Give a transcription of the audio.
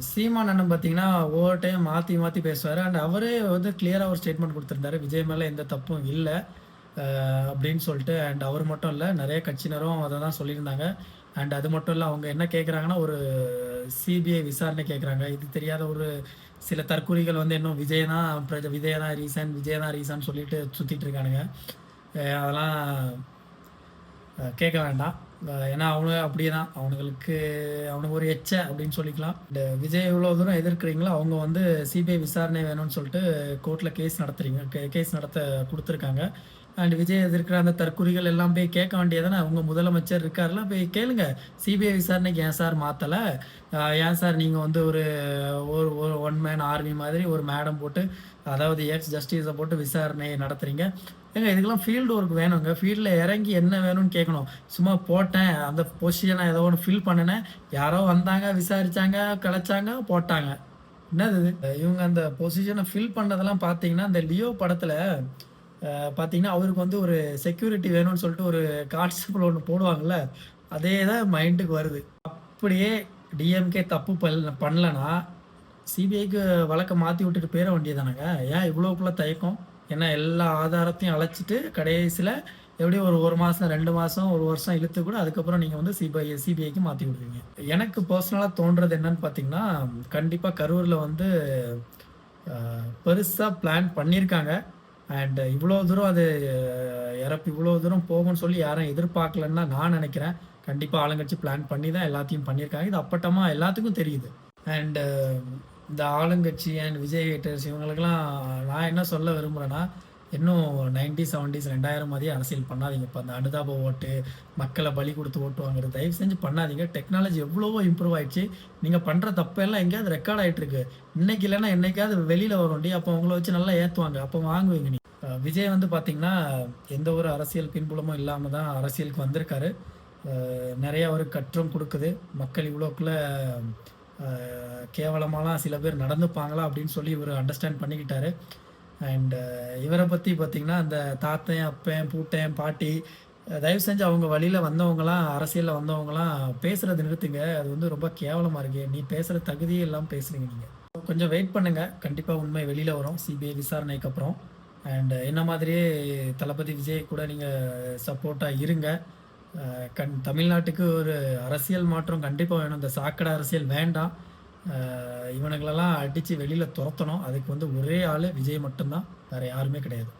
சீமான் அண்ணன் பார்த்தீங்கன்னா, ஒவ்வொரு டைம் மாத்தி மாத்தி பேசுவாரு. அண்ட் அவரே வந்து கிளியரா ஒரு ஸ்டேட்மெண்ட் குடுத்திருந்தாரு. விஜய் மேல எந்த தப்பும் இல்ல. அப்படின்னு சொல்லிட்டு. அண்ட் அவர் மட்டும் இல்ல, நெறைய கட்சியினரும் அத தான் சொல்லியிருந்தாங்க. அண்ட் அது மட்டும் இல்ல, அவங்க என்ன கேட்குறாங்கன்னா, ஒரு சிபிஐ விசாரணை கேட்குறாங்க. இது தெரியாத ஒரு சில தற்குறிகள் வந்து இன்னும் விஜய் தான் ரீசன், விஜய் தான் ரீசன் சொல்லிட்டு சுத்திட்டு இருக்கானுங்க. அதெல்லாம் கேட்க வேண்டாம். ஏன்னா அவனுங்க அப்படியே தான். அவனுங்க ஒரு எச்ச அப்படின்னு சொல்லிக்கலாம். இந்த விஜய் எவ்வளோ தூரம் எதிர்க்கிறீங்களோ, அவங்க வந்து சிபிஐ விசாரணை வேணும்னு சொல்லிட்டு கோர்ட்ல கேஸ் நடத்த குடுத்துருக்காங்க. அண்ட் விஜய் எதிர்க்கிற அந்த தற்குறிகள் எல்லாம் போய் கேட்க வேண்டியதானே. உங்க முதலமைச்சர் இருக்கார்ல, போய் கேளுங்க. சிபிஐ விசாரணைக்கு ஏன் சார் மாத்தல? ஏன் சார் நீங்க வந்து ஒரு ஒரு ஒரு ஒன் மேன் ஆர்மி மாதிரி ஒரு மேடம் போட்டு, அதாவது எக்ஸ் ஜஸ்டிஸ போட்டு விசாரணை நடத்துறீங்க? ஏங்க இதுக்கெல்லாம் ஃபீல்டு ஒர்க் வேணுங்க. ஃபீல்ட்ல இறங்கி என்ன வேணும்னு கேட்கணும். சும்மா போட்டேன், அந்த பொசிஷன ஏதோ ஒண்ணு ஃபில் பண்ணுனேன். யாரோ வந்தாங்க, விசாரிச்சாங்க, கலைச்சாங்க, போட்டாங்க. என்னது இது? இவங்க அந்த பொசிஷன ஃபில் பண்ணதெல்லாம் பார்த்தீங்கன்னா, இந்த லியோ படத்துல பார்த்தீங்கன்னா, அவருக்கு வந்து ஒரு செக்யூரிட்டி வேணும்னு சொல்லிட்டு ஒரு கான்ஸ்டபிள் ஒண்ணு போடுவாங்கல்ல, அதே தான் மைண்டுக்கு வருது. அப்படியே டிஎம்கே தப்பு பண்ணலன்னா, சிபிஐக்கு வழக்க மாத்தி விட்டுட்டு போயிற வேண்டியதுதானங்க. ஏன் இவ்வளோக்குள்ள தயக்கம்? ஏன்னா எல்லா ஆதாரத்தையும் அழைச்சிட்டு கடைசில எப்படியும் ஒரு 1 மாசம், 2 மாசம், 1 வருஷம் இழுத்து கூட அதுக்கப்புறம் நீங்க வந்து சிபிஐக்கு மாத்தி விடுவீங்க. எனக்கு பர்சனலா தோன்றது என்னன்னு பார்த்தீங்கன்னா, கண்டிப்பா கரூர்ல வந்து அ பெருசா பிளான் பண்ணியிருக்காங்க. அண்ட் இவ்வளோ தூரம் அது இவ்வளோ தூரம் போகும்ன்னு சொல்லி யாரும் எதிர்பார்க்கலன்னு தான் நான் நெனைக்கிறேன். கண்டிப்பா ஆளுங்கட்சி பிளான் பண்ணி தான் எல்லாத்தையும் பண்ணியிருக்காங்க. இது அப்பட்டமா எல்லாத்துக்கும் தெரியுது. அண்ட் இந்த ஆளுங்கட்சி அண்ட் விஜய் ஹேட்டர்ஸ் இவங்களுக்கெல்லாம் நான் என்ன சொல்ல விரும்புறேன்னா, இன்னும் 90s, 70s, 2000 மாதிரியே அரசியல் பண்ணாதீங்க. இப்ப அந்த அனுதாப ஓட்டு, மக்கள பலி குடுத்து ஓட்டு வாங்குறது தயவு செஞ்சு பண்ணாதீங்க. டெக்னாலஜி எவ்வளவோ இம்ப்ரூவ் ஆயிடுச்சு. நீங்க பண்ற தப்பெல்லாம் எங்கேயாவது ரெக்கார்ட் ஆயிட்டு இருக்கு. இன்னைக்கு இல்லன்னா என்னைக்காவது வெளியில வரும்டி. அப்போ உங்கள வச்சு நல்லா ஏத்துவாங்க. அப்போ வாங்குவீங்க நீங்க. விஜய் வந்து பார்த்தீங்கன்னா, எந்த ஒரு அரசியல் பின்புலமும் இல்லாம தான் அரசியலுக்கு வந்திருக்காரு. நெறைய அவருக்கு கற்றம் குடுக்குது. மக்கள் இவ்வளோக்குள்ள அ கேவலமாலாம் சில பேர் நடந்துப்பாங்களா அப்படின்னு சொல்லி இவரு அண்டர்ஸ்டாண்ட் பண்ணிக்கிட்டாரு. அண்ட் இவர பத்தி பார்த்தீங்கன்னா, அந்த தாத்தன், அப்பன், பூட்டன், பாட்டி தயவு செஞ்சு அவங்க வழியில வந்தவங்கலாம், அரசியல்ல வந்தவங்கலாம் பேசுறத நிறுத்துங்க. அது வந்து ரொம்ப கேவலமா இருக்கு. நீ பேசுற தகுதியே இல்லாம பேசுறீங்க நீங்க. கொஞ்சம் வெயிட் பண்ணுங்க. கண்டிப்பா உண்மை வெளியில வரும். சிபிஐ விசாரணைக்கு அப்புறம். அண்ட் என்ன மாதிரியே தளபதி விஜய் கூட நீங்க சப்போர்ட்டா இருங்க. தமிழ்நாட்டுக்கு ஒரு அரசியல் மாற்றம் கண்டிப்பா வேணும். இந்த சாக்கடை அரசியல் வேண்டாம். இவனுங்களெல்லாம் அடிச்சு வெளியில தொரத்தணும். அதுக்கு வந்து ஒரே ஆளு விஜய் மட்டும் தான். வேற யாருமே கிடையாது.